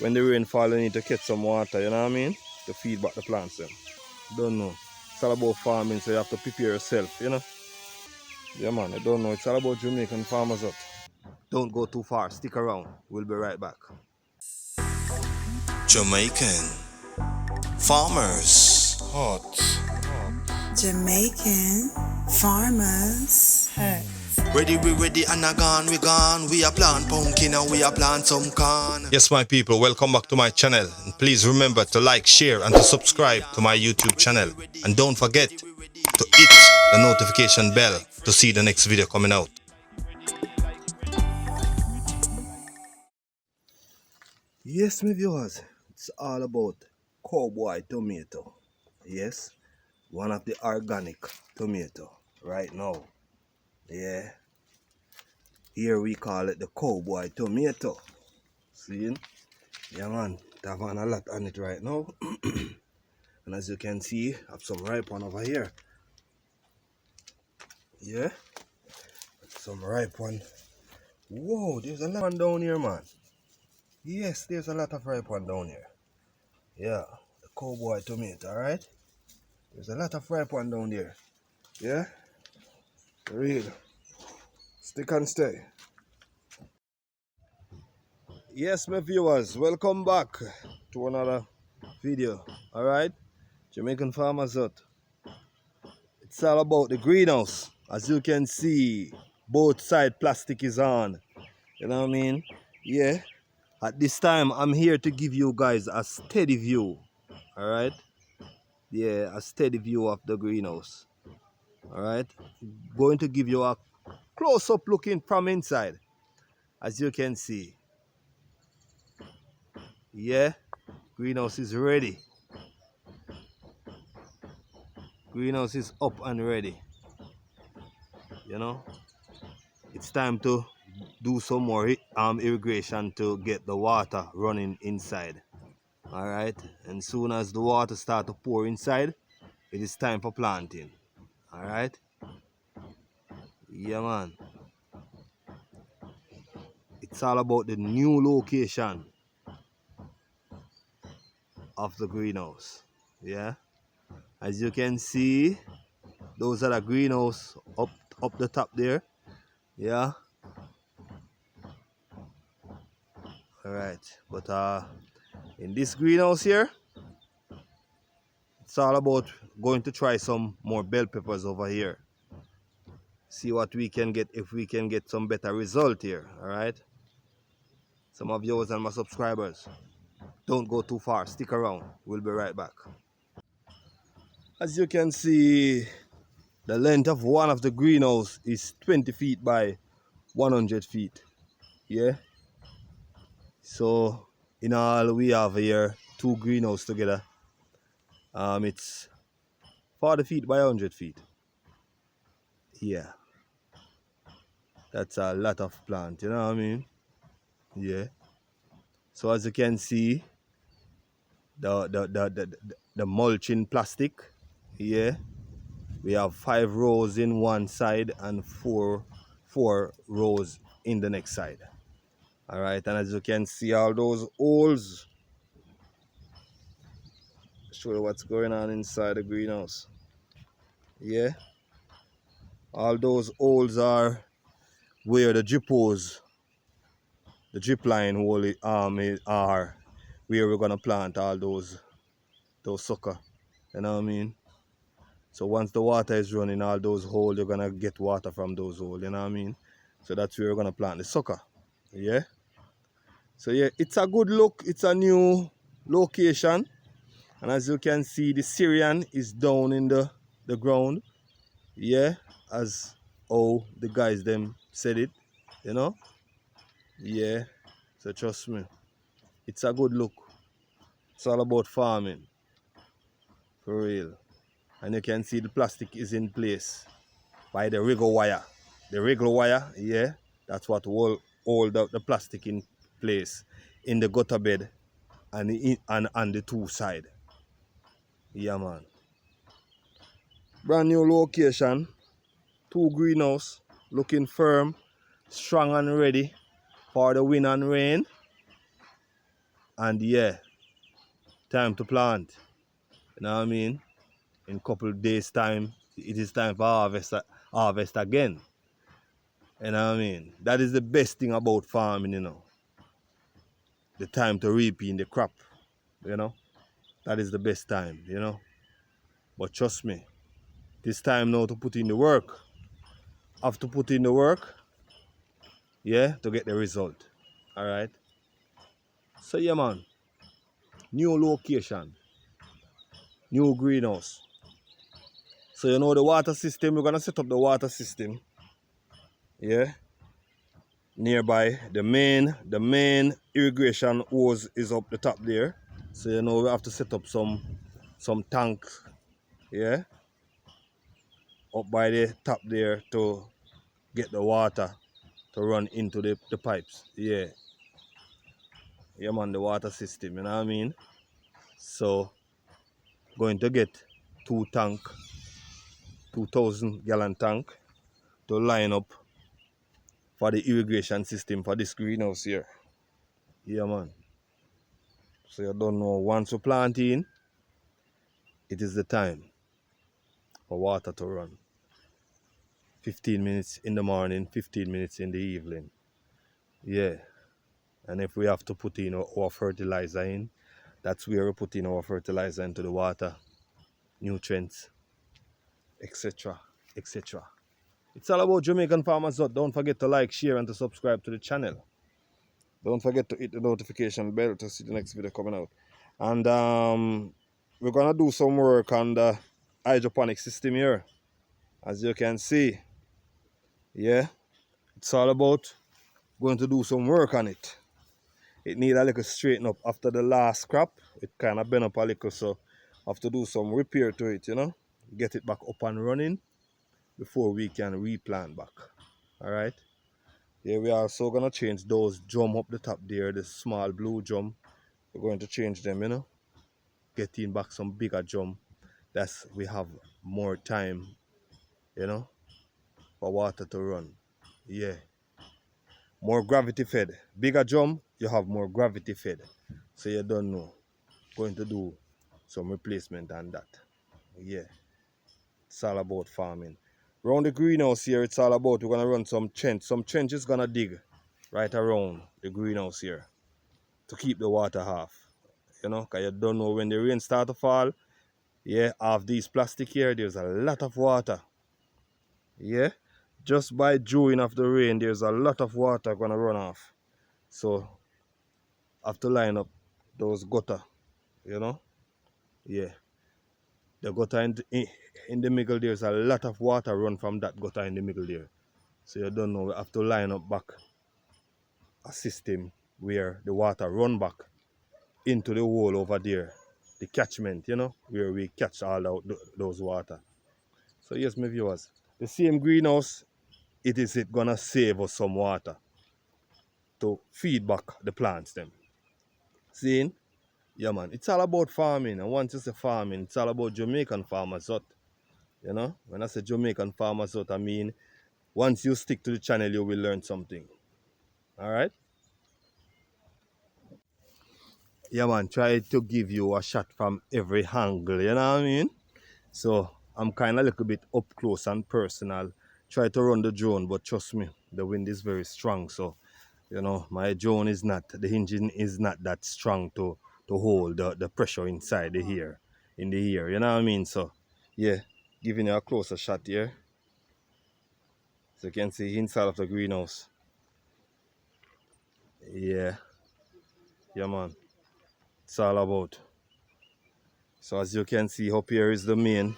when the rain fall, you need to catch some water, you know what I mean? To feed back the plants then. Don't know. It's all about farming, so you have to prepare yourself, you know? Yeah man, I don't know. It's all about Jamaican farmers up. Don't go too far. Stick around. We'll be right back. Jamaican farmers. Hot. Jamaican farmers. Hey. Ready, we ready, and a gone, we gone. We are plant pumpkin and we are plant some corn. Yes, my people, welcome back to my channel. And please remember to like, share, and to subscribe to my YouTube channel. And don't forget to hit the notification bell to see the next video coming out. Yes, my viewers, it's all about cowboy tomato. Yes, one of the organic tomato right now. Yeah, here we call it the cowboy tomato. See? Yeah man, it have a lot on it right now. And as you can see, I have some ripe one over here. Yeah, some ripe one. Whoa, there's a lot down here, man. Yes, there's a lot of ripe one down here. Yeah, the cowboy tomato, alright? There's a lot of ripe one down there. Yeah? For real. Stick and stay. Yes, my viewers, welcome back to another video. Alright? Jamaican Farmers Hut. It's all about the greenhouse. As you can see, both side plastic is on. You know what I mean? Yeah. At this time, I'm here to give you guys a steady view. Alright? Yeah, a steady view of the greenhouse. Alright? Going to give you a close-up looking from inside. As you can see. Yeah, greenhouse is ready. Greenhouse is up and ready. You know, it's time to do some more irrigation to get the water running inside. All right, and soon as the water start to pour inside, it is time for planting. All right. Yeah, man. It's all about the new location of the greenhouse. Yeah, as you can see, those are the greenhouse up the top there. Yeah. All right, but in this greenhouse here, it's all about going to try some more bell peppers over here. See what we can get, if we can get some better result here. All right, some of yours and my subscribers, don't go too far. Stick around. We'll be right back. As you can see, the length of one of the greenhouse is 20 feet by 100 feet. Yeah. So in all, we have here 2 greenhouses together. It's 40 feet by 100 feet. Yeah. That's a lot of plant, you know what I mean? Yeah. So as you can see, the mulching plastic, yeah. We have 5 rows in one side and four rows in the next side. Alright, and as you can see, all those holes show you what's going on inside the greenhouse. Yeah. All those holes are where the drip hose, the drip line hole are where we're gonna plant all those sucker. You know what I mean? So once the water is running, all those holes, you're gonna get water from those holes, you know what I mean? So that's where we're gonna plant the sucker. Yeah. So yeah, it's a good look, it's a new location. And as you can see, the Syrian is down in the ground. Yeah, as how the guys them said it, you know? Yeah. So trust me, it's a good look. It's all about farming. For real. And you can see the plastic is in place by the wriggle wire. The wriggle wire, yeah, that's what hold the plastic in place in the gutter bed and on the 2 sides. Yeah, man. Brand new location, 2 greenhouse, looking firm, strong and ready for the wind and rain. And yeah, time to plant. You know what I mean? In a couple of days time, it is time for harvest again. You know what I mean? That is the best thing about farming, you know. The time to reap in the crop, you know. That is the best time, you know. But trust me, this time now to put in the work. Have to put in the work, yeah, to get the result. Alright. So yeah man, new location, new greenhouse. So you know the water system, we're gonna set up the water system. Yeah. Nearby. The main irrigation hose is up the top there. So you know we have to set up some tanks, yeah, up by the top there to get the water to run into the pipes. Yeah. Yeah man, the water system, you know what I mean? So going to get 2,000 gallon tank to line up for the irrigation system for this greenhouse here. Yeah man. So you don't know, once you plant in, it is the time for water to run. 15 minutes in the morning, 15 minutes in the evening. Yeah. And if we have to put in our fertilizer in, that's where we put in our fertilizer into the water, nutrients, etc. etc. It's all about Jamaican farmers. Don't forget to like, share, and to subscribe to the channel. Don't forget to hit the notification bell to see the next video coming out. And we're gonna do some work on the hydroponic system here. As you can see, yeah, it's all about going to do some work on it. It need a little straighten up after the last crop. It kind of bent up a little, so I have to do some repair to it, you know, get it back up and running before we can replant back. All right. Yeah, we are also gonna change those drum up the top there, the small blue drum. We're going to change them, you know, getting back some bigger drum. That's we have more time, you know, for water to run. Yeah, more gravity fed. Bigger drum, you have more gravity fed. So you don't know. Going to do some replacement on that. Yeah, it's all about farming. Around the greenhouse here, it's all about, we're gonna run some trench. Some trench is gonna dig right around the greenhouse here to keep the water off. You know, because you don't know when the rain start to fall. Yeah, off these plastic here, there's a lot of water. Yeah, just by drawing off the rain, there's a lot of water gonna run off. So have to line up those gutter, you know. Yeah, the gutter in the middle, there's a lot of water run from that gutter in the middle there. So you don't know, we have to line up back a system where the water run back into the hole over there, the catchment, you know, where we catch all those water. So yes, my viewers, the same greenhouse, it gonna save us some water to feed back the plants them. Seeing? Yeah man, it's all about farming. And once you say farming, it's all about Jamaican farmers out. You know, when I say Jamaican farmers out, I mean once you stick to the channel, you will learn something. Alright? Yeah man, try to give you a shot from every angle, you know what I mean? So I'm kind of a little bit up close and personal. Try to run the drone, but trust me, the wind is very strong. So, you know, my drone is not, the engine is not that strong to hold the pressure inside the ear, in the ear, you know what I mean? So, yeah, giving you a closer shot here. So you can see inside of the greenhouse. Yeah, yeah man, it's all about. So as you can see up here is the main,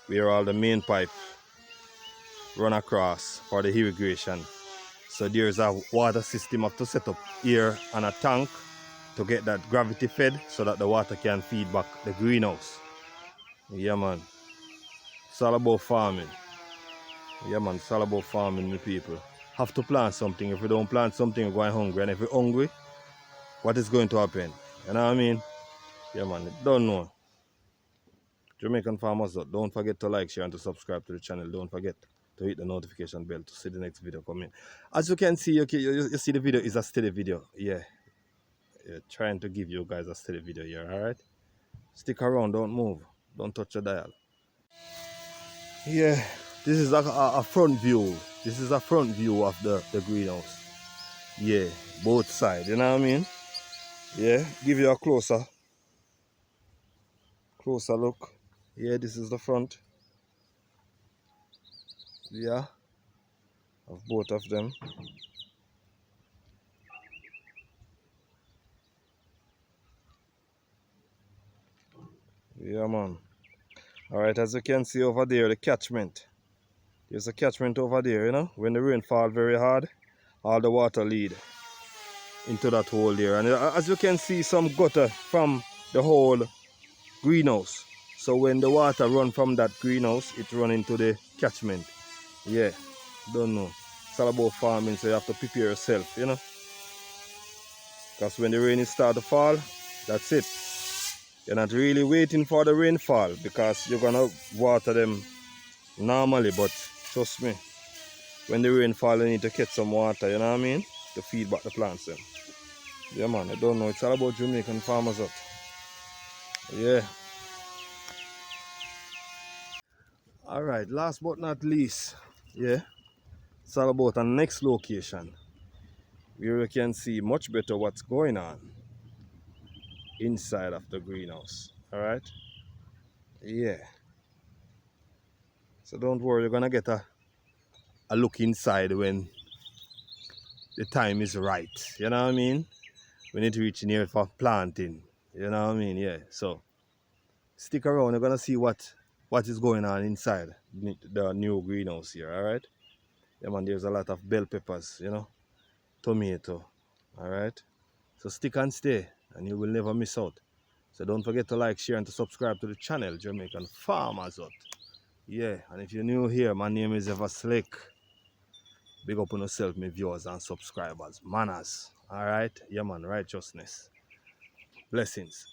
where all the main pipe run across for the irrigation. So there's a water system have to set up here on a tank to get that gravity fed so that the water can feed back the greenhouse. Yeah man, it's all about farming. Yeah man, it's all about farming, the people. Have to plant something. If we don't plant something, we're going hungry. And if we're hungry, what is going to happen? You know what I mean? Yeah man, don't know. Jamaican farmers, don't forget to like, share, and to subscribe to the channel. Don't forget to hit the notification bell to see the next video coming. As you can see, okay, you see the video is a steady video. Yeah, yeah, trying to give you guys a steady video here, alright? Stick around, don't move, don't touch your dial. Yeah, this is a front view. This is a front view of the greenhouse. Yeah, both sides, you know what I mean? Yeah, give you a closer look. Yeah, this is the front. Yeah, of both of them. Yeah, man. Alright, as you can see over there, the catchment. There's a catchment over there, you know? When the rain fall very hard, all the water lead into that hole there. And as you can see, some gutter from the whole greenhouse. So when the water run from that greenhouse, it run into the catchment. Yeah, don't know. It's all about farming, so you have to prepare yourself, you know? Because when the rain start to fall, that's it. You're not really waiting for the rainfall because you're gonna water them normally, but trust me, when the rain fall, you need to catch some water, you know what I mean? To feed back the plants them. Yeah, man, I don't know. It's all about Jamaican farmers out. Yeah. Alright, last but not least, yeah, it's all about our next location where we can see much better what's going on inside of the greenhouse. Alright? Yeah. So don't worry, you're gonna get a look inside when the time is right. You know what I mean? We need to reach in here for planting. You know what I mean? Yeah. So stick around, you're gonna see what is going on inside the new greenhouse here, alright? Yeah, man, there's a lot of bell peppers, you know, tomato, alright? So stick and stay and you will never miss out. So don't forget to like, share and to subscribe to the channel Jamaican Farmers Hut. Yeah, and if you're new here, my name is Ever Slick. Big up on yourself, my viewers and subscribers. Manners. Alright? Yeah, man, righteousness. Blessings.